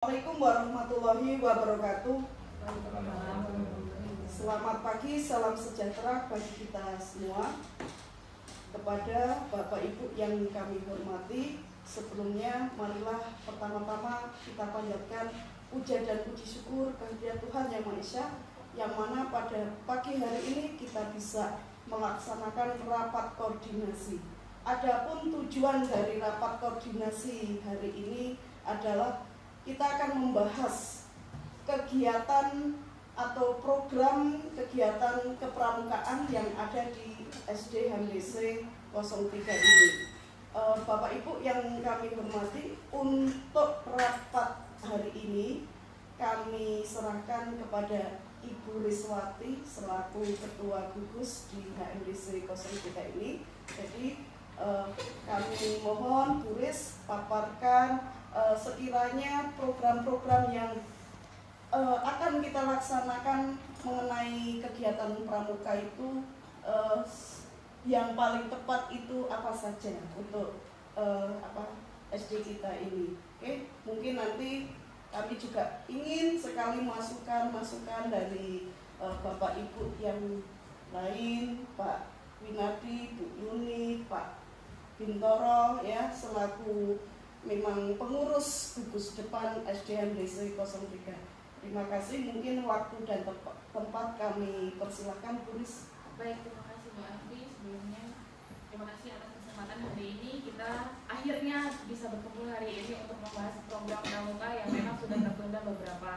Assalamualaikum warahmatullahi wabarakatuh. Selamat pagi, salam sejahtera bagi kita semua. Kepada Bapak Ibu yang kami hormati, sebelumnya marilah pertama-tama kita panjatkan puja dan puji syukur kehadirat Tuhan Yang Maha Esa, yang mana pada pagi hari ini kita bisa melaksanakan rapat koordinasi. Adapun tujuan dari rapat koordinasi hari ini adalah kita akan membahas kegiatan atau program kegiatan kepramukaan yang ada di SD HMDC 03 ini. Bapak Ibu yang kami hormati, untuk rapat hari ini kami serahkan kepada Ibu Riswati selaku Ketua Gugus di HMDC 03 ini. Jadi kami mohon Bu Ris paparkan sekiranya program-program yang akan kita laksanakan mengenai kegiatan pramuka itu, yang paling tepat itu apa saja untuk SD kita ini. Oke, mungkin nanti kami juga ingin sekali masukan dari Bapak Ibu yang lain, Pak Winadi, Bu Yuni, Pak Bintoro ya, selaku memang pengurus gugus depan SD HMDC 03. Terima kasih, mungkin waktu dan tempat kami persilahkan Bu Ris. Baik, terima kasih Bu Afri. Sebelumnya terima kasih atas kesempatan hari ini kita akhirnya bisa berkumpul hari ini untuk membahas program pramuka yang memang sudah tertunda beberapa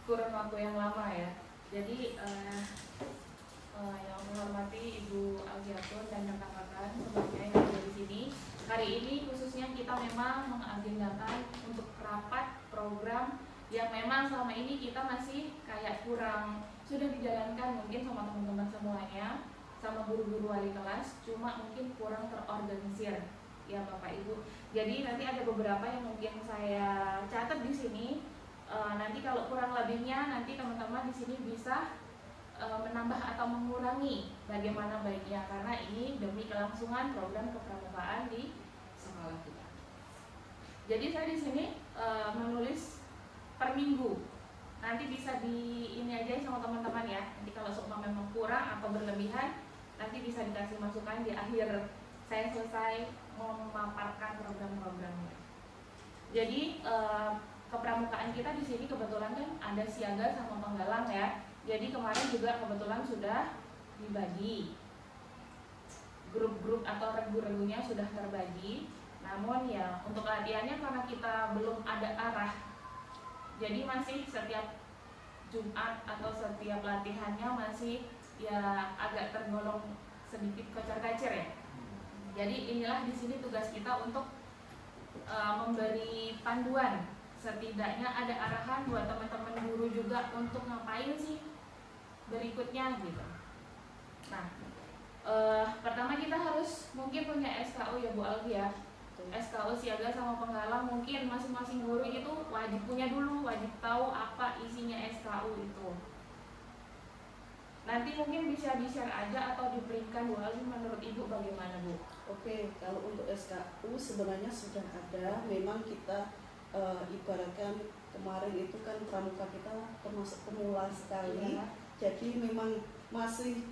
kurun waktu yang lama ya. Jadi yang menghormati Ibu Alfiatun dan rekan-rekan semuanya yang ada di sini, hari ini khususnya kita memang mengagendakan untuk rapat program yang memang selama ini kita masih kayak kurang sudah dijalankan mungkin sama teman-teman semuanya, sama guru-guru wali kelas, cuma mungkin kurang terorganisir ya Bapak Ibu. Jadi nanti ada beberapa yang mungkin saya catat di sini. Nanti kalau kurang lebihnya nanti teman-teman di sini bisa menambah atau mengurangi bagaimana baiknya, karena ini demi kelangsungan program kepramukaan di sekolah kita. Jadi saya di sini menulis per minggu. Nanti bisa di ini aja sama teman-teman ya. Nanti kalau seumpama memang kurang atau berlebihan, nanti bisa dikasih masukan di akhir saya selesai memaparkan program-programnya. Jadi kepramukaan kita di sini kebetulan kan ada siaga sama penggalang ya. Jadi kemarin juga kebetulan sudah dibagi grup-grup atau regu-regunya sudah terbagi. Namun ya untuk latihannya karena kita belum ada arah, jadi masih setiap Jumat atau setiap latihannya masih ya agak tergolong sedikit kocar-kacir ya. Jadi inilah di sini tugas kita untuk memberi panduan, setidaknya ada arahan buat teman-teman guru juga untuk ngapain sih berikutnya gitu. Nah, pertama kita harus mungkin punya SKU ya Bu Alfi ya. SKU siaga sama penggalang mungkin masing-masing guru itu wajib punya dulu, wajib tahu apa isinya SKU itu. Nanti mungkin bisa di-share aja atau di-printkan Bu Alfi, menurut Ibu bagaimana Bu? Oke, kalau untuk SKU sebenarnya sudah ada. Memang kita ibaratkan kemarin itu kan pramuka kita termasuk pemula sekali. Ya. Jadi memang masih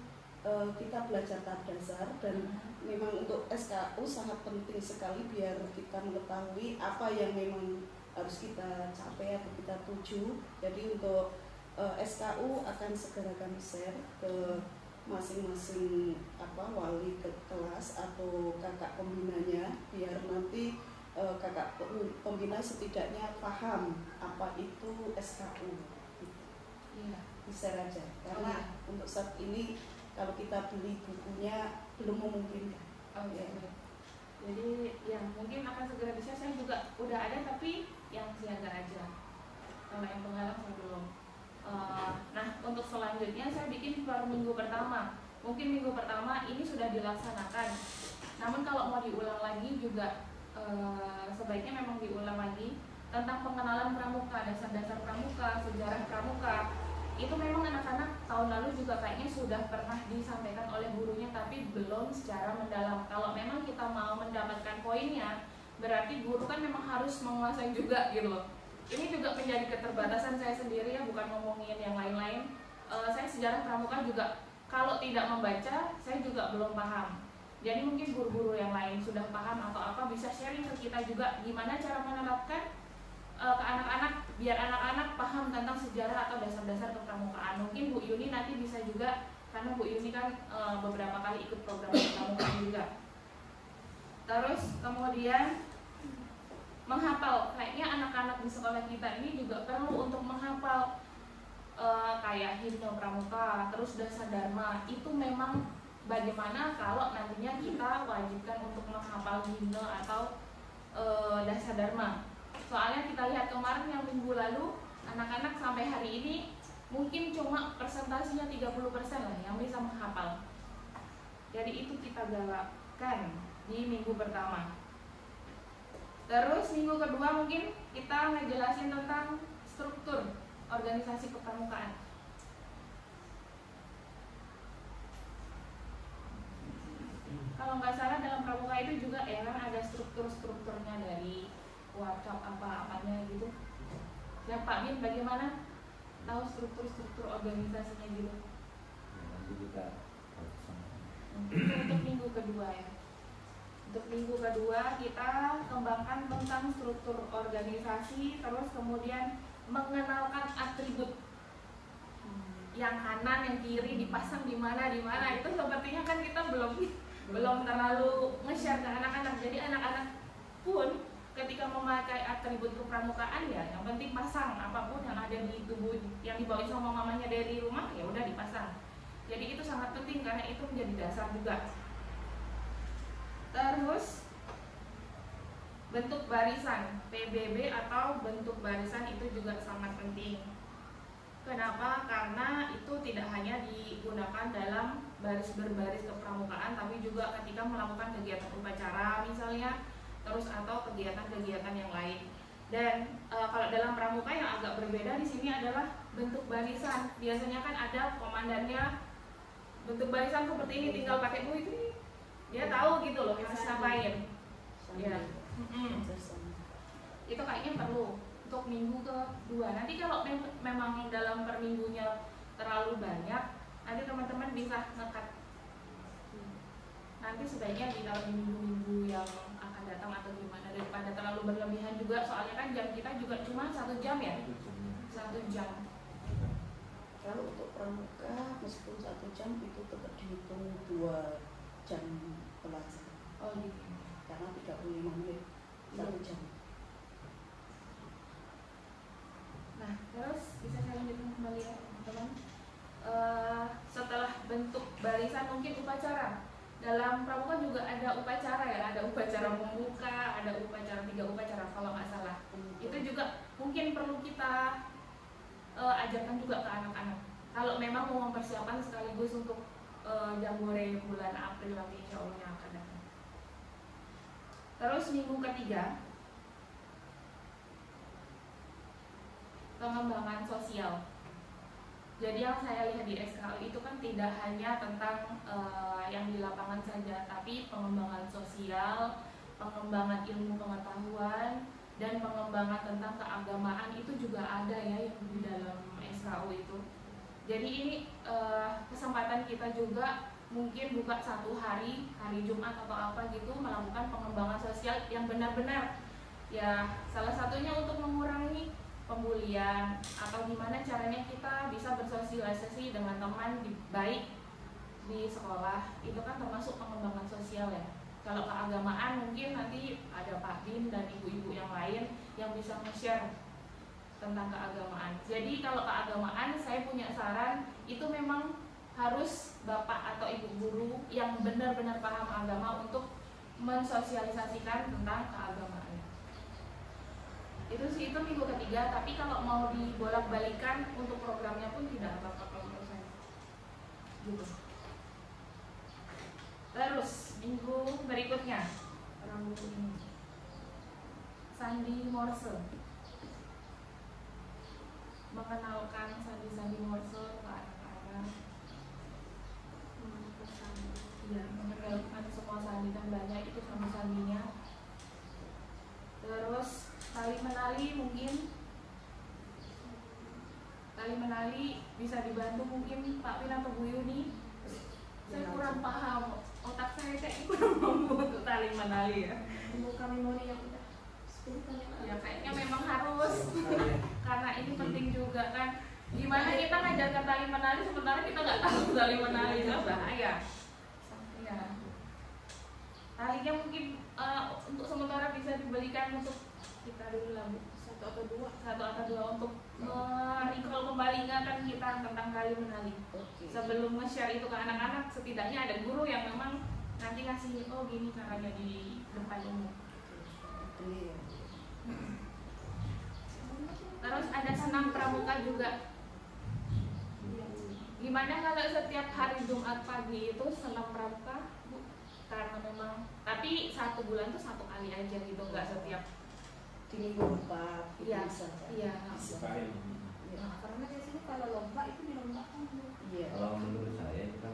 kita belajar tahap dasar, dan memang untuk SKU sangat penting sekali biar kita mengetahui apa yang memang harus kita capai atau kita tuju. Jadi untuk SKU akan segera kami share ke masing-masing wali kelas atau kakak pembinanya, biar nanti kakak pembina setidaknya paham apa itu SKU. Iya. Bisa aja, karena untuk saat ini kalau kita beli bukunya belum memungkinkan. Ya. Jadi yang mungkin akan segera bisa, saya juga udah ada tapi yang siaga aja, sama yang penggalang saya belum. Nah untuk selanjutnya saya bikin per minggu pertama. Mungkin minggu pertama ini sudah dilaksanakan, namun kalau mau diulang lagi juga sebaiknya memang diulang lagi tentang pengenalan pramuka, dasar-dasar pramuka, sejarah pramuka. Itu memang anak-anak tahun lalu juga kayaknya sudah pernah disampaikan oleh gurunya, tapi belum secara mendalam. Kalau memang kita mau mendapatkan poinnya, berarti guru kan memang harus menguasai juga gitu loh. ini juga menjadi keterbatasan saya sendiri ya, bukan ngomongin yang lain-lain. Saya sejarah pramuka juga kalau tidak membaca saya juga belum paham. Jadi mungkin guru-guru yang lain sudah paham atau apa bisa sharing ke kita juga gimana cara menerapkan ke anak-anak biar anak-anak paham tentang sejarah atau dasar-dasar kepramukaan. Mungkin Bu Yuni nanti bisa juga, karena Bu Yuni kan beberapa kali ikut program kepramukaan juga. Terus kemudian menghafal, kayaknya anak-anak di sekolah kita ini juga perlu untuk menghafal kayak himne pramuka, terus dasar dharma. Itu memang bagaimana kalau nantinya kita wajibkan untuk menghafal himne atau dasar dharma. Soalnya kita lihat kemarin yang minggu lalu anak-anak sampai hari ini mungkin cuma persentasinya 30% lah yang bisa menghafal. Jadi itu kita galakkan di minggu pertama. Terus minggu kedua mungkin kita ngejelasin tentang struktur organisasi kepramukaan. Kalau nggak salah dalam pramuka itu juga ya kan ada strukturnya dari WhatsApp apa-apanya gitu. Ya Pak Bin, bagaimana tahu struktur organisasinya gitu? Nanti kita untuk minggu kedua ya. Untuk minggu kedua kita kembangkan tentang struktur organisasi, terus kemudian mengenalkan atribut yang kanan, yang kiri dipasang di mana. Itu sepertinya kan kita belum terlalu nge-share ke anak-anak. Jadi anak-anak pun ketika memakai atribut kepramukaan ya yang penting pasang apapun yang ada di tubuh yang dibawa sama mamanya dari rumah ya udah dipasang. Jadi itu sangat penting karena itu menjadi dasar juga. Terus bentuk barisan PBB atau bentuk barisan itu juga sangat penting. Kenapa? Karena itu tidak hanya digunakan dalam baris berbaris kepramukaan, tapi juga ketika melakukan kegiatan upacara misalnya, terus atau kegiatan-kegiatan yang lain. Dan kalau dalam pramuka yang agak berbeda di sini adalah bentuk barisan. Biasanya kan ada komandannya, bentuk barisan seperti ini, tinggal pakai buih itu dia tahu gitu loh harus ngapain. Ya. Itu kayaknya perlu untuk minggu kedua. Nanti kalau memang dalam per minggunya terlalu banyak, nanti teman-teman bisa ngekat. Nanti sebaiknya di dalam minggu-minggu yang akan datang atau gimana, daripada terlalu berlebihan juga. Soalnya kan jam kita juga cuma 1 jam ya, 1 jam. Kalau untuk pramuka meskipun 1 jam itu tetap dihitung 2 jam pelajaran. Oh gitu. Karena 35 menit 1 jam. Nah, terus bisa saya lanjutkan kembali ya teman-teman. Setelah bentuk barisan mungkin upacara. Dalam pramuka juga ada upacara ya, ada upacara pembuka, ada upacara 3 upacara kalau nggak salah. Itu juga mungkin perlu kita ajarkan juga ke anak-anak. Kalau memang mau mempersiapkan sekaligus untuk jambore bulan April nanti insya Allah yang akan datang. Terus minggu ketiga pengembangan sosial. Jadi yang saya lihat di SKU itu kan tidak hanya tentang yang di lapangan saja, tapi pengembangan sosial, pengembangan ilmu pengetahuan, dan pengembangan tentang keagamaan itu juga ada ya yang di dalam SKU itu. Jadi ini kesempatan kita juga mungkin buka 1 hari Jumat atau apa gitu melakukan pengembangan sosial yang benar-benar ya, salah satunya untuk mengurangi pembulian atau gimana caranya kita bisa bersosialisasi dengan teman baik di sekolah. Itu kan termasuk pengembangan sosial ya. Kalau keagamaan mungkin nanti ada Pak Bin dan ibu-ibu yang lain yang bisa nge-share tentang keagamaan. Jadi kalau keagamaan saya punya saran itu memang harus bapak atau ibu guru yang benar-benar paham agama untuk mensosialisasikan tentang keagamaan. Itu sih, itu minggu ketiga, tapi kalau mau dibolak-balikan untuk programnya pun tidak apa-apa kalau menurut saya. Gitu. Terus minggu berikutnya Rabu ini Sandi Morse, mengenalkan sandi-sandi Morse ke anak-anak. Ya, mengenalkan semua sandi kan banyak itu sama sandinya. Terus saling menali mungkin menali bisa dibantu mungkin Pak Win atau Bu Yuni. Saya kurang paham, otak saya kayak kurang mampu untuk tali menali ya. Untuk kami mau yang udah 10 tahun yang lalu. Ya kayaknya memang harus karena ini penting juga kan. Gimana kita ngajarkan tali menali sementara kita nggak tahu tali menali, itu bahaya. Ya. Talinya mungkin untuk sementara bisa dibelikan untuk kita dulu lah Bu. satu atau dua untuk recall kembali ingatan kita tentang tali menali. Sebelum nge-share itu ke anak-anak, setidaknya ada guru yang memang nanti ngasih, oh gini caranya di depan umum. Terus ada senam pramuka juga. Gimana kalau setiap hari Jumat pagi itu senam pramuka, Bu? Karena memang, tapi 1 bulan tuh 1 kali aja gitu, nggak setiap di minggu 4 Iya, bisa kan? iya. Iya. Karena biasanya kalau lomba itu dilombakan. Iya. Kalau menurut saya itu kan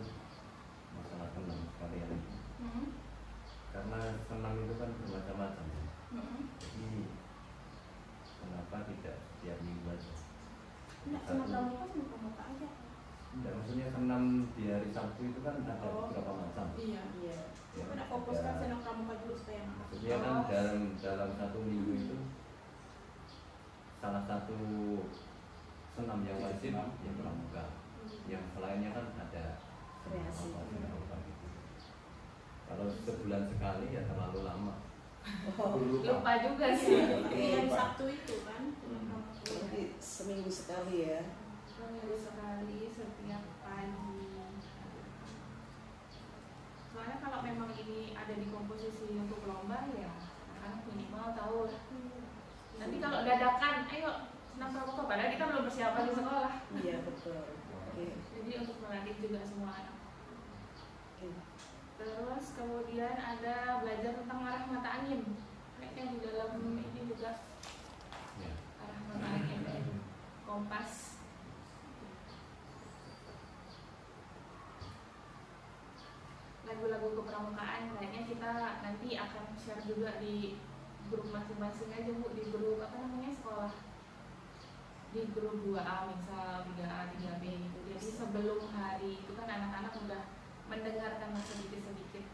masalah senam sekalian. Karena senam itu kan bermacam-macam. Jadi kenapa tidak setiap minggu aja? Enggak, sama pramuka aja. Tidak, maksudnya senam di hari Sabtu itu kan ada beberapa macam. Iya. Iya. Ya, Kita fokuskan senam pramuka dulu supaya maksudnya kan dalam 1 minggu itu salah satu senam yang wajib ya pramuka. Yang selainnya kan ada Kreasi. apa gitu. Kalau sebulan sekali ya terlalu lama. lupa juga sih. yang Sabtu itu kan. Berarti seminggu sekali ya. Seminggu sekali setiap pagi. Soalnya kalau memang ini ada di komposisi untuk lomba ya anak minimal tahu lah. Nanti kalau dadakan, ayo senam pramuka padahal kita belum persiapan di sekolah. Iya betul. Oke. Jadi untuk melatih juga semua anak. Oke. Terus kemudian ada belajar tentang arah mata angin. Kayaknya di dalam ini juga Ya. arah mata angin, kompas. Lagu-lagu kepramukaan kayaknya kita nanti akan share juga di grup masing-masing aja Bu, di grup apa namanya sekolah, di grup 2A misal 3A 3B gitu. Jadi sebelum hari itu kan anak-anak udah mendengarkan sedikit-sedikit,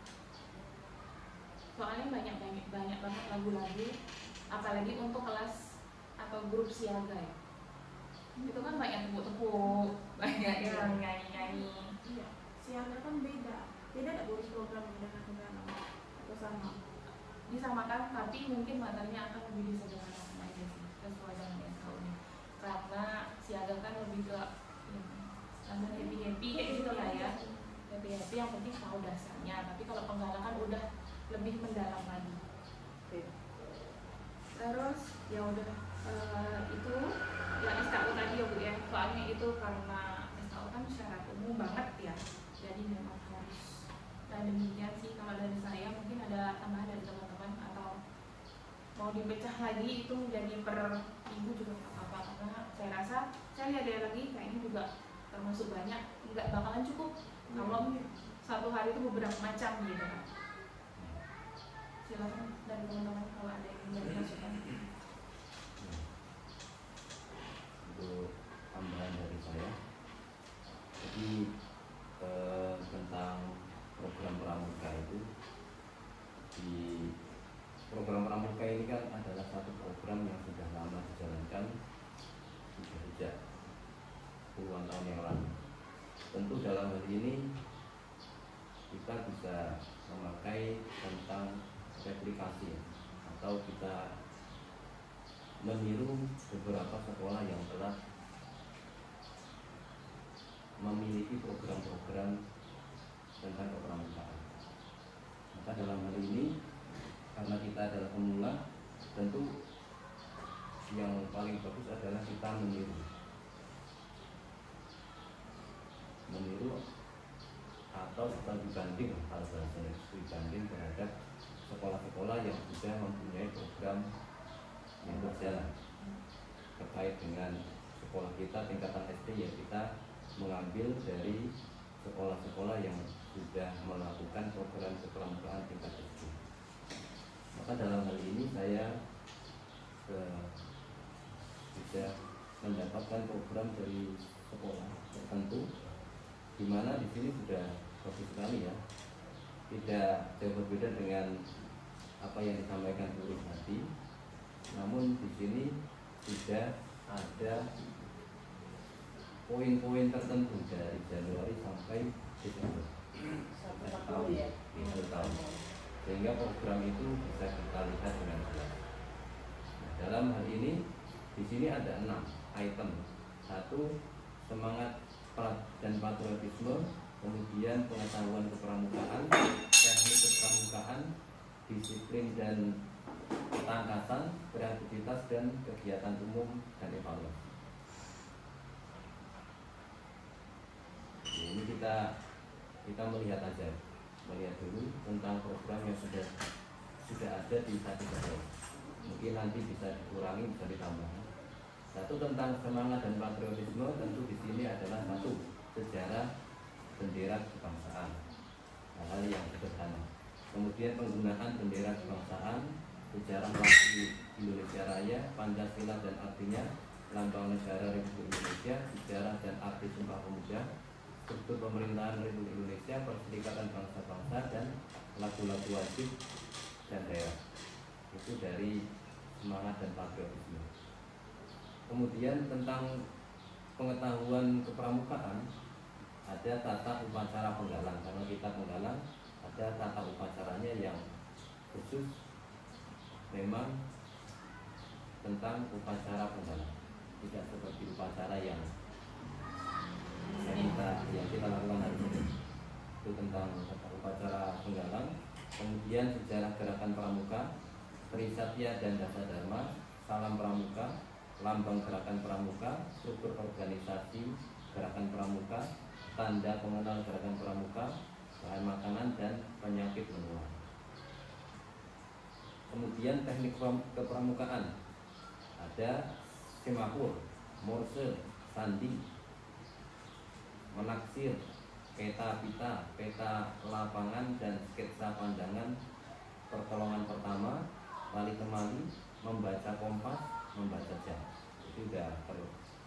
soalnya banyak banget lagu-lagu, apalagi untuk kelas atau grup siaga ya, itu kan banyak tepuk-tepuk, banyak yang nyanyi-nyanyi. Iya. Siaga kan beda ada bonus program dengan negara atau sama. Disamakan tapi mungkin materinya akan lebih disederhanakan aja sih sesuai dengan SKU-nya, karena siaga kan lebih ke standar happy kayak gitu lah ya, happy yang penting tahu dasarnya, tapi kalau penggalakan udah lebih mendalam lagi. Terus ya udah itu ya SKU tadi ya Bu ya, soalnya itu karena SKU kan syarat umum banget ya, jadi memang harus. Dan demikian sih kalau dari saya, mungkin ada tambahan dari teman-teman atau mau dipecah lagi itu menjadi per minggu juga nggak apa-apa, karena saya rasa saya lihat ada lagi kayaknya juga termasuk banyak, nggak bakalan cukup kalau 1 hari itu beberapa macam gitu kan. Silakan dari teman-teman kalau ada yang ingin masukan. Untuk tambahan dari saya, jadi tentang program pramuka itu, di program pramuka ini kan adalah satu program yang sudah lama dijalankan, sudah sejak puluhan tahun yang lalu. Tentu dalam hal ini kita bisa memakai tentang replikasi atau kita meniru beberapa sekolah yang telah memiliki program-program tentang kepramukaan. Maka dalam hal ini karena kita adalah pemula, tentu yang paling bagus adalah kita meniru atau studi banding, kalau bahasanya studi banding terhadap sekolah-sekolah yang sudah mempunyai program yang berjalan. Terkait dengan sekolah kita tingkatan SD, ya kita mengambil dari sekolah-sekolah yang sudah melakukan program kepramukaan tingkat SD. Maka dalam hal ini saya sudah mendapatkan program dari sekolah tertentu, di mana di sini sudah bagus sekali ya, tidak jauh berbeda dengan apa yang disampaikan guru tadi. Namun di sini sudah ada poin-poin tertentu dari Januari sampai Desember. 1 tahun ya. 1 tahun. Sehingga program itu bisa kita lihat dengan jelas. Nah, dalam hal ini di sini ada 6 item. 1, semangat dan patriotisme, kemudian pengetahuan kepramukaan, teknik kepramukaan, disiplin dan ketangkasan, kreativitas dan kegiatan umum dan evaluasi. Ini kita melihat dulu tentang program yang sudah ada di satu sekolah. Mungkin nanti bisa dikurangi, bisa ditambah. 1, tentang semangat dan patriotisme, tentu di sini adalah 1, sejarah bendera kebangsaan, hal-hal yang sederhana. Kemudian penggunaan bendera kebangsaan, sejarah waktu Indonesia Raya, Pancasila dan artinya, lambang negara Republik Indonesia, sejarah dan arti Sumpah Pemuda, struktur pemerintahan Republik Indonesia, Perserikatan Bangsa-Bangsa, dan lagu-lagu wajib dan daerah. Itu dari semangat dan patriotisme. Kemudian tentang pengetahuan kepramukaan, ada tata upacara penggalang. Kalau kita penggalang, ada tata upacaranya yang khusus memang tentang upacara penggalang, tidak seperti upacara yang kita lakukan hari ini. Itu tentang upacara penggalang. Kemudian sejarah gerakan pramuka, Trisatya dan Dasadharma, salam pramuka, lambang gerakan pramuka, struktur organisasi gerakan pramuka, tanda pengenal gerakan pramuka, bahan makanan dan penyakit menular. Kemudian teknik kepramukaan, ada semakur, morse, sandi, menaksir, peta pita, peta lapangan, dan sketsa pandangan, pertolongan pertama, wali temali, membaca kompas, membaca jam. Itu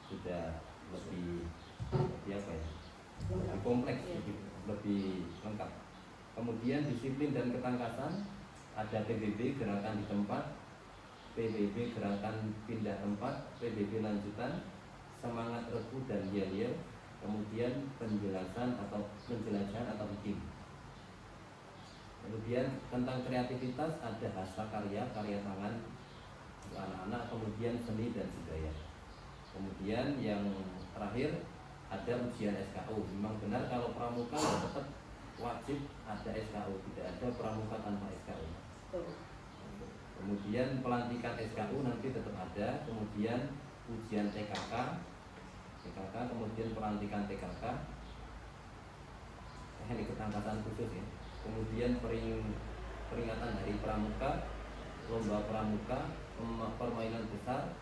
sudah lebih apa ya? Lebih kompleks, lebih lengkap. Kemudian disiplin dan ketangkasan, ada PBB gerakan di tempat, PBB gerakan pindah tempat, PBB lanjutan, semangat reku dan yel-yel, kemudian penjelajahan atau bikin. Kemudian tentang kreativitas, ada hasta karya tangan untuk anak-anak, kemudian seni dan budaya. Kemudian yang terakhir ada ujian SKU. Memang benar kalau pramuka tetap wajib ada SKU, tidak ada pramuka tanpa SKU. Kemudian pelantikan SKU nanti tetap ada, kemudian ujian TKK, kemudian pelantikan TKK, teknik ketangkasan khusus ya. Kemudian peringatan Hari Pramuka, lomba pramuka, permainan besar,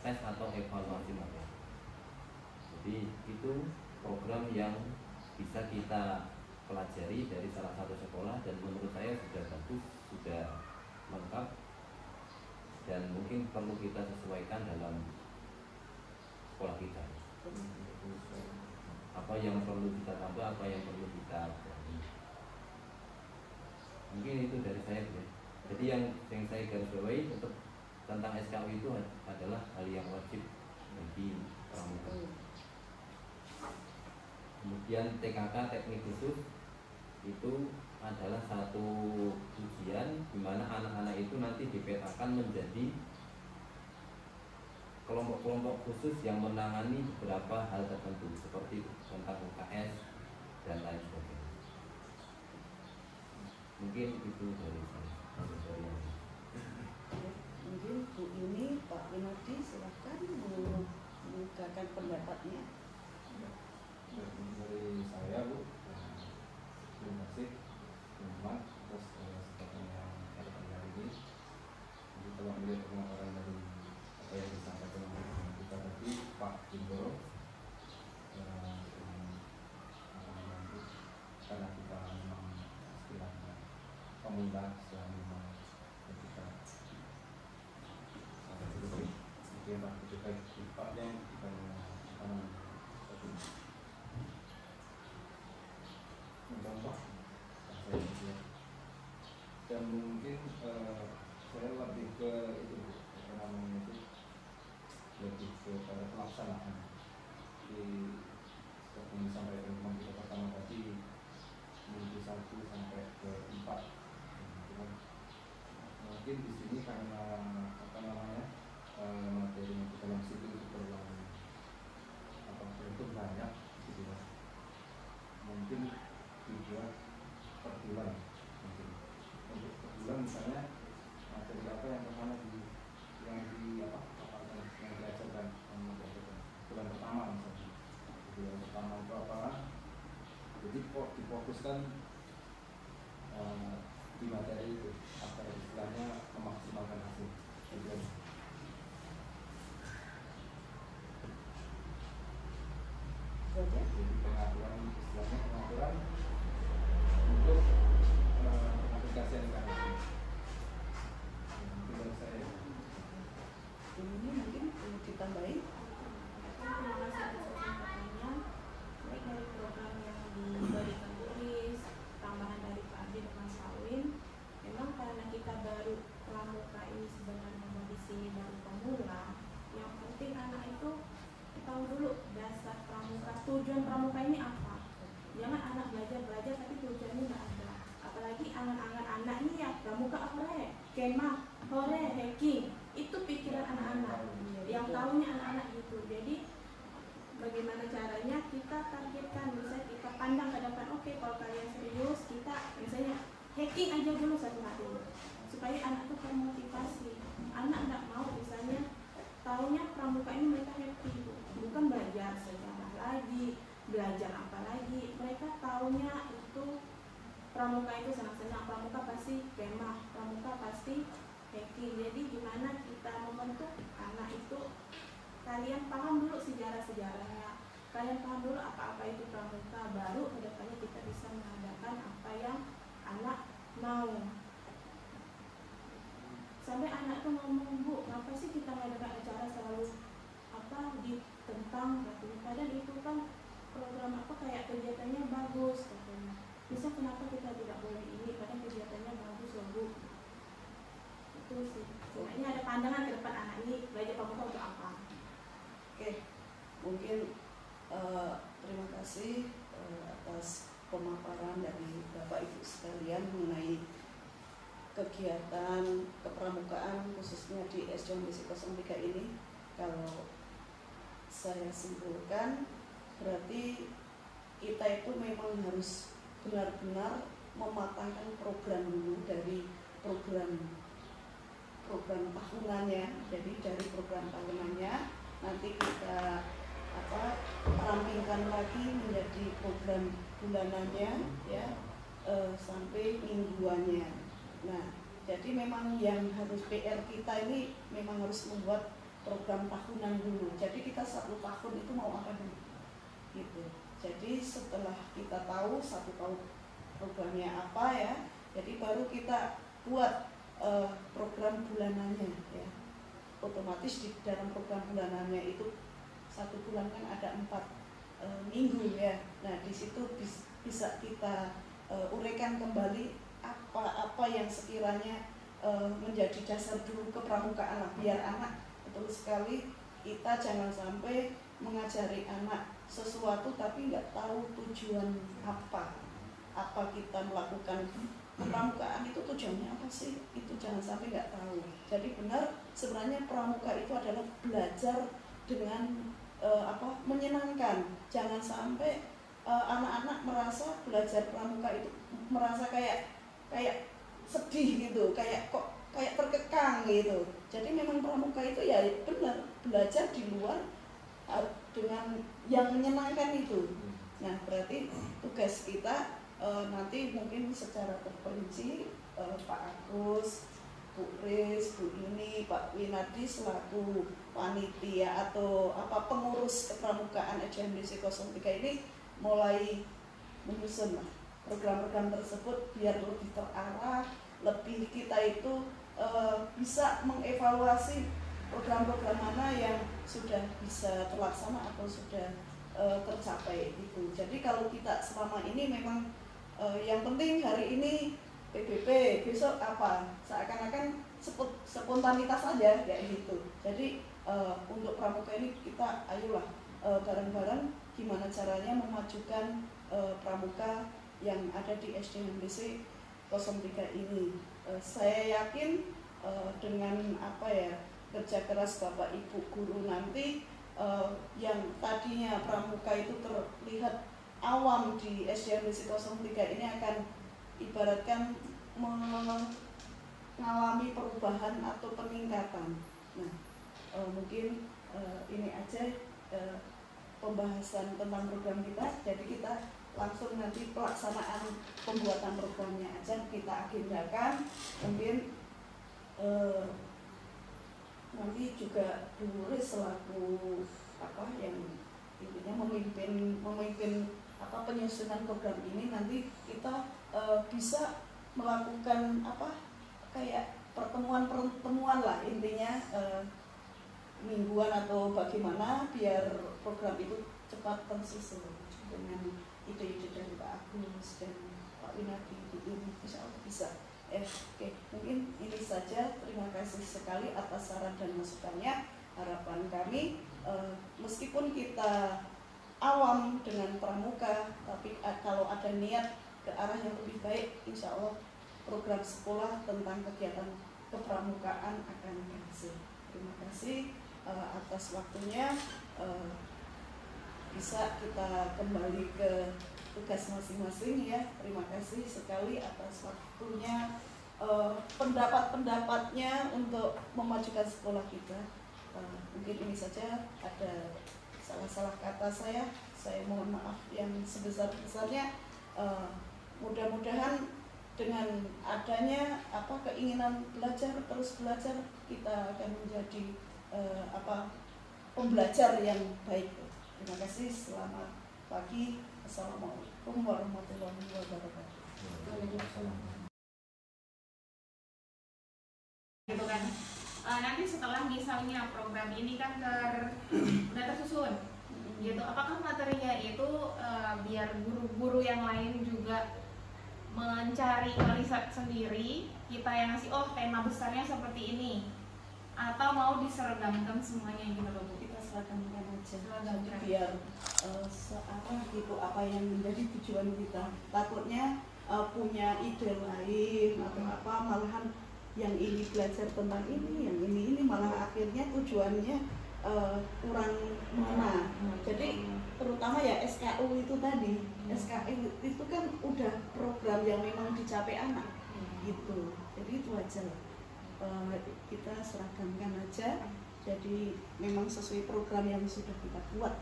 tes atau evaluasi materi. Jadi itu program yang bisa kita pelajari dari salah satu sekolah, dan menurut saya sudah bagus, sudah lengkap, dan mungkin perlu kita sesuaikan dalam sekolah kita. Apa yang perlu kita tambah, apa yang perlu kita ganti. Mungkin itu dari saya. Jadi yang saya garis bawahi tetap tentang SKU itu adalah hal yang wajib bagi pramuka. Kemudian TKK, teknik khusus, itu adalah satu ujian di mana anak-anak itu nanti dipetakan menjadi kelompok-kelompok khusus yang menangani beberapa hal tertentu seperti tentang UKS dan lain sebagainya. Mungkin itu dari saya. Mungkin Bu ini Pak Winardi silahkan mengungkapkan pendapatnya. Dari saya Bu, terima kasih teman atas kesempatan yang ada pada hari ini. Jadi telah melihat pemaparan dari apa yang disampaikan oleh kita tadi Pak Jindoro, karena kita memang istilahnya pemuda setelah memang ketika sampai dulu mungkin Pak juga Pak yang kita lebih kepada pelaksanaan. Jadi seperti yang disampaikan teman kita pertama tadi, minggu 1 sampai ke 4. Mungkin di sini karena materi yang kita dalam situ itu terlalu begitu banyak gitu ya. Mungkin dibuat per bulan. Mungkin untuk per bulan misalnya materi apa yang pertama yang diajarkan bulan pertama misalnya. Bulan pertama itu apa? Jadi difokuskan di materi itu, apa istilahnya memaksimalkan hasil. Jadi pengaturan, istilahnya pengaturan untuk mengaplikasikan hasil. Mungkin dari saya. Ini mungkin perlu ditambahin. Terima kasih atas kesempatannya. Baik dari program yang diberikan tulis, tambahan dari Pak Adi dengan Pak Win. Memang karena kita baru pramuka ini sebenarnya di sini baru pemula, yang penting anak itu tahu dulu dasar pramuka, tujuan pramuka ini apa. Jangan anak belajar tapi tujuannya nggak ada. Apalagi angan-angan anak ini ya pramuka apa ya, kemah, hore, hiking, itu pikiran anak-anak. Yang tahunya anak-anak gitu. Jadi bagaimana caranya kita targetkan, misalnya kita pandang ke depan, oke, kalau kalian serius, kita misalnya hacking aja dulu 1 hari supaya anak itu termotivasi. Anak nggak mau misalnya tahunya pramuka ini mereka happy, bukan belajar sejarah lagi, belajar apa lagi. Mereka tahunya itu pramuka itu senang-senang, pramuka pasti kemah, pramuka pasti hacking. Jadi gimana kita membentuk anak itu, kalian paham dulu sejarah-sejarahnya, kalian paham dulu apa-apa itu pramuka, baru kedepannya kita bisa mengadakan apa yang anak mau. Sampai anak tuh ngomong, Bu, kenapa sih kita mengadakan acara selalu ditentang katanya, padahal itu kan program apa kayak kegiatannya bagus katanya. Bisa kenapa kita tidak boleh ini, padahal kegiatannya bagus loh, Bu. Itu sih, sebenarnya ada pandangan ke depan anak ini belajar pramuka untuk apa. Oke, mungkin terima kasih atas pemaparan dari Bapak Ibu sekalian mengenai kegiatan kepramukaan khususnya di SDMBC 03 ini. Kalau saya simpulkan, berarti kita itu memang harus benar-benar mematangkan program dulu, dari program tahunannya. Jadi dari program tahunannya nanti kita rampingkan lagi menjadi program bulanannya ya, sampai mingguannya. Nah, jadi memang yang harus PR kita ini memang harus membuat program tahunan dulu. Jadi kita 1 tahun itu mau apa dulu gitu. Jadi setelah kita tahu 1 tahun programnya apa ya, jadi baru kita buat program bulanannya ya. Otomatis di dalam program bulanannya itu 1 bulan kan ada 4 minggu ya. Nah, di situ bisa kita uraikan kembali apa yang sekiranya menjadi dasar dulu kepramukaan, biar anak, betul sekali, kita jangan sampai mengajari anak sesuatu tapi nggak tahu tujuan apa kita melakukan pramukaan itu, tujuannya apa sih, itu jangan sampai nggak tahu. Jadi benar, sebenarnya pramuka itu adalah belajar dengan menyenangkan. Jangan sampai anak-anak merasa belajar pramuka itu merasa kayak sedih gitu, kayak terkekang gitu. Jadi memang pramuka itu ya benar belajar di luar dengan yang menyenangkan itu. Nah, berarti tugas kita nanti mungkin secara terperinci Pak Agus, Bu Riz, Bu Ini, Pak Winadi selaku panitia atau pengurus kepramukaan SDMBC 03 ini mulai menyusun program-program tersebut biar lebih terarah, lebih kita itu bisa mengevaluasi program-program mana yang sudah bisa terlaksana atau sudah tercapai itu. Jadi kalau kita selama ini memang yang penting hari ini PBB, besok apa, seakan-akan spontanitas saja kayak gitu. Jadi untuk pramuka ini kita ayolah bareng-bareng gimana caranya memajukan pramuka yang ada di SDMBC 03 ini. Saya yakin dengan kerja keras Bapak Ibu guru nanti yang tadinya pramuka itu terlihat awam di SDMBC 03 ini akan ibaratkan mengalami perubahan atau peningkatan. Nah, mungkin ini aja pembahasan tentang program kita. Jadi kita langsung nanti pelaksanaan pembuatan programnya aja kita agendakan. Kemudian nanti juga Bu Nuris selaku yang intinya memimpin penyusunan program ini, nanti kita bisa melakukan kayak pertemuan lah intinya mingguan atau bagaimana biar program itu cepat tersusun dengan ide-ide dari Pak Agus dan Pak Winardi ini, insya Allah bisa. Oke, mungkin ini saja. Terima kasih sekali atas saran dan masukannya. Harapan kami meskipun kita awam dengan pramuka, tapi kalau ada niat ke arah yang lebih baik, insya Allah program sekolah tentang kegiatan kepramukaan akan berhasil. Terima kasih atas waktunya. Bisa kita kembali ke tugas masing-masing ya. Terima kasih sekali atas waktunya, pendapat-pendapatnya untuk memajukan sekolah kita. Mungkin ini saja, ada salah-salah kata saya mohon maaf yang sebesar-besarnya. Mudah-mudahan dengan adanya keinginan terus belajar, kita akan menjadi pembelajar yang baik. Terima kasih, selamat pagi. Assalamualaikum warahmatullahi wabarakatuh. Gitu kan. Nanti setelah misalnya program ini kan udah tersusun, gitu. Apakah materinya itu biar guru-guru yang lain juga mencari riset sendiri, kita yang ngasih tema besarnya seperti ini, atau mau diseragamkan semuanya gitu loh Bu? Kita seragamkan aja. Biar searah gitu apa yang menjadi tujuan kita. Takutnya punya ide lain atau malahan yang ini belajar tentang ini, yang ini malah akhirnya tujuannya kurang mana. Jadi terutama ya SKU itu tadi, SKU itu kan udah program yang memang dicapai anak gitu. Jadi itu aja kita seragamkan aja. Jadi memang sesuai program yang sudah kita buat.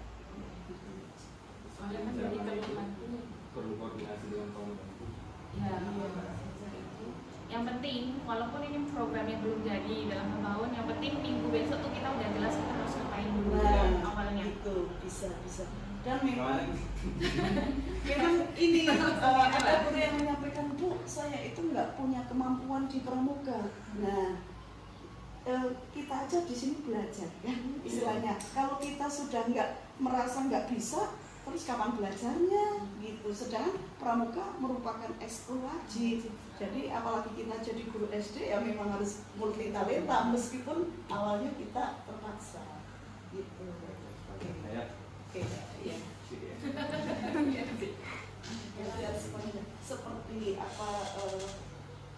Soalnya kan jadi perlu koordinasi dengan pembantu. Ya. Yang penting, walaupun ini programnya belum jadi dalam setahun, yang penting minggu besok tuh kita udah jelas kita harus ngapain dulu awalnya. Itu bisa. Dan memang ini ada guru yang menyampaikan, Bu, saya itu nggak punya kemampuan di pramuka. Nah, kita aja di sini belajar ya istilahnya. Kalau kita sudah merasa nggak bisa, terus kapan belajarnya gitu. Sedangkan pramuka merupakan ekskul wajib. Jadi apalagi kita jadi guru SD ya memang harus multi talenta meskipun awalnya kita terpaksa gitu. Oke. Iya. Seperti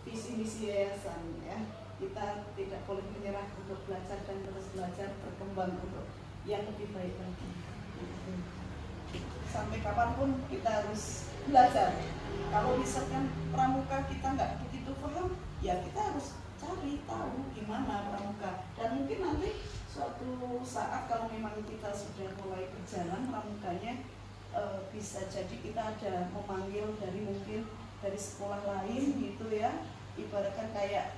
visi misi yayasan ya. Kita tidak boleh menyerah untuk belajar dan terus belajar, berkembang untuk yang lebih baik lagi. Sampai kapanpun kita harus belajar. Kalau misalkan pramuka kita nggak begitu paham, ya kita harus cari tahu gimana pramuka. Dan mungkin nanti suatu saat kalau memang kita sudah mulai berjalan pramukanya, bisa jadi kita ada memanggil mungkin dari sekolah lain gitu ya. Ibaratkan kayak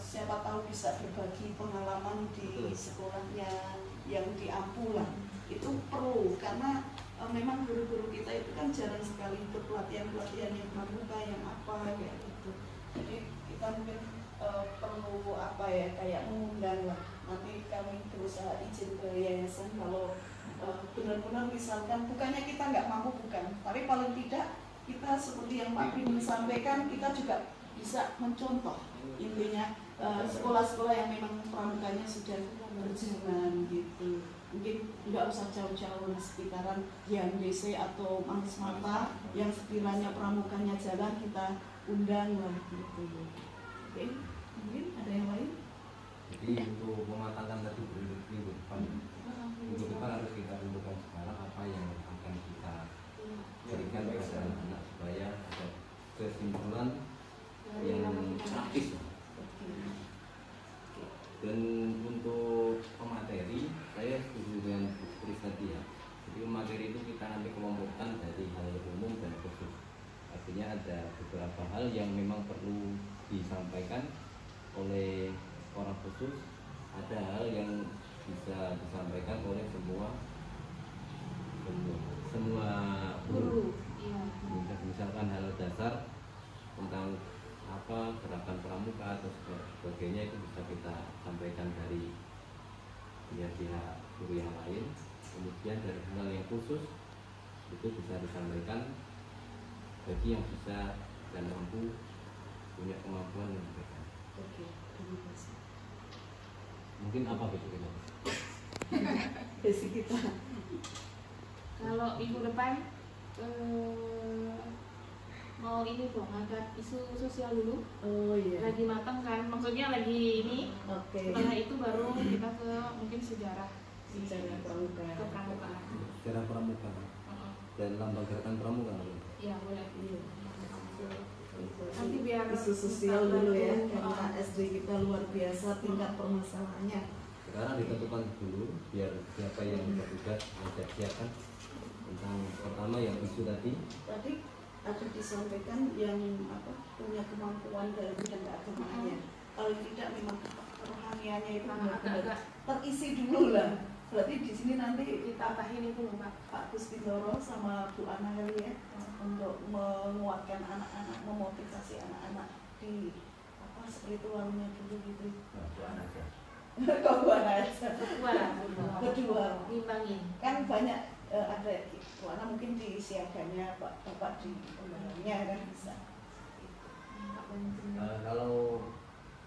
siapa tahu bisa berbagi pengalaman di sekolahnya yang di Ampu lah. Itu perlu karena memang guru-guru kita itu kan jarang sekali ikut pelatihan-pelatihan yang pramuka yang kayak gitu. Jadi kita mungkin perlu kayak mengundang lah. Nanti kami berusaha izin ke yayasan kalau benar-benar misalkan bukannya kita nggak mampu, bukan, tapi paling tidak kita seperti yang Pak Bin sampaikan, kita juga bisa mencontoh. Intinya sekolah-sekolah yang memang pramukanya sudah berjalan gitu. Mungkin nggak usah jauh-jauh di sekitaran YMDC atau Manggis Mata yang sekiranya pramukanya jalan kita undang lah gitu. Oke, mungkin ada yang lain? Jadi untuk mematangkan tadi minggu depan harus kita tentukan sekarang apa yang akan kita berikan kepada anak supaya ada kesimpulan yang praktis. Dan untuk pemateri saya setuju dengan Bu Kris tadi ya. Jadi pemateri itu kita nanti kelompokkan dari hal umum dan khusus. Artinya ada beberapa hal yang memang perlu disampaikan oleh orang khusus, ada hal yang bisa disampaikan oleh semua guru. Misalkan hal dasar tentang apa gerakan pramuka atau sebagainya itu bisa kita sampaikan dari pihak guru yang lain. Kemudian dari hal yang khusus itu bisa disampaikan bagi yang bisa dan mampu punya kemampuan yang berbeda. Oke, terima kasih. Mungkin apa betul kita? Basic kita. Kalau minggu depan mau ini dong, angkat isu sosial dulu. Oh iya. Lagi matang kan, maksudnya lagi ini. Oke. Setelah itu baru kita ke mungkin sejarah Sejarah pramuka. ke pramuka. Secara pramuka dan lambang gerakan pramuka. Iya boleh. Iya. Nanti biar isu sosial dulu ya, karena SD kita luar biasa tingkat permasalahannya. Sekarang ditentukan dulu biar siapa yang bertugas siapkan tentang pertama yang isu tadi. Tadi ada disampaikan yang punya kemampuan dalam bidang keagamaannya. Kalau tidak memang kerohaniannya itu benar-benar terisi dulu lah. Berarti di sini nanti ditambahin itu loh Pak. Pak Gustindoro sama Bu Ana kali ya untuk menguatkan anak-anak, memotivasi anak-anak di spiritualnya dulu gitu. Bu Ana aja. Kok Bu Ana aja? Kedua. Ngimbangin. Kan banyak ada Bu Ana mungkin di siaganya, Bapak di pembangunnya kan bisa.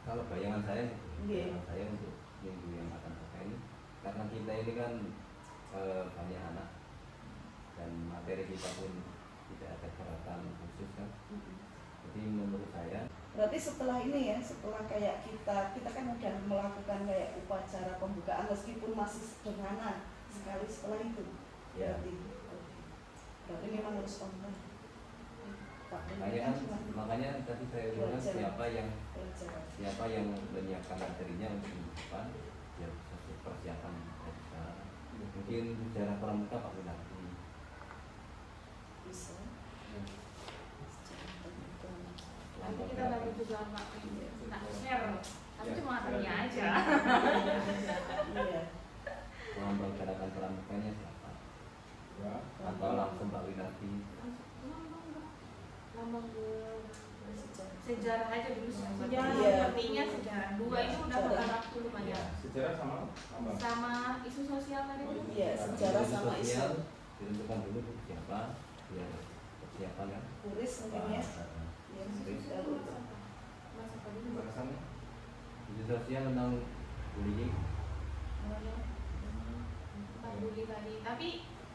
Kalau bayangan saya, Iya. bayangan saya untuk minggu yang akan datang ini, karena kita ini kan banyak anak dan materi kita pun tidak ada gerakan khusus kan. Jadi menurut saya Berarti setelah ini ya, setelah kayak kita kan udah melakukan kayak upacara pembukaan meskipun masih sederhana sekali setelah itu. ya Berarti memang harus online. Pak, makanya tadi saya bilang siapa yang menyiapkan materinya untuk minggu depan ya bisa persiapan dari sekarang. Mungkin sejarah pramuka Pak Winarti bisa. Nanti kita lagi juga Pak share, tapi cuma materinya aja. Iya. lambang gerakan pramukanya siapa? Ya. Atau langsung Pak Winarti? Lambang sejarah aja dulu. Sejarah Iya. artinya sejarah. Dua itu udah bakal waktu lumayan. Sejarah sama apa? Sama isu sosial tadi itu. Iya, sejarah sama isu. Ditentukan dulu siapa biar persiapan kan. Turis mungkin ya. Iya, kalau Batasannya? Isu sosial tentang bullying. Pak Budi tadi. Tapi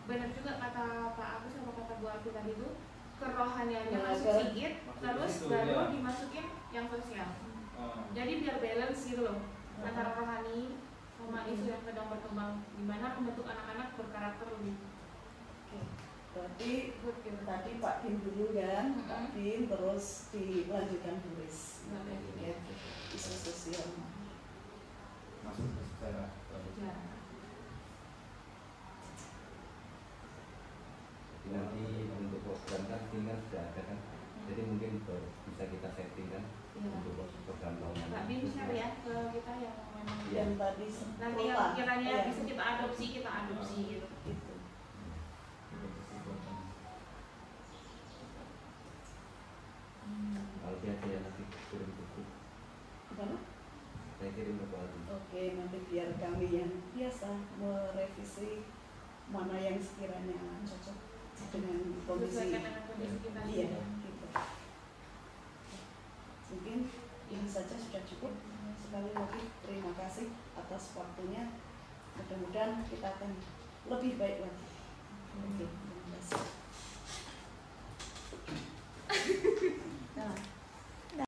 benar juga kata Pak Agus sama kata Bu Abi tadi itu, kerohaniannya masuk sedikit, terus baru dimasukin yang sosial. Jadi biar balance gitu loh antara rohani sama isu yang sedang berkembang, dimana membentuk anak-anak berkarakter lebih. berarti tadi Pak Din dulu kan, Pak Din terus dilanjutkan tulis. Ya, isu sosial. Masuk ke sejarah. Jadi nanti untuk program kan tinggal sudah ada kan. Jadi mungkin bisa kita setting kan untuk program tahunan. Pak Bin share ya ke kita yang memang Yang tadi nanti yang kiranya bisa kita adopsi gitu. Itu. Kalau dia nanti kirim buku, Gimana? saya kirim ke Pak Aldi. Oke, nanti biar kami yang biasa merevisi mana yang sekiranya cocok dengan kondisi. Sesuaikan dengan kondisi kita. Iya, gitu. Mungkin ini saja sudah cukup. sekali lagi terima kasih atas waktunya. Mudah-mudahan kita akan lebih baik lagi.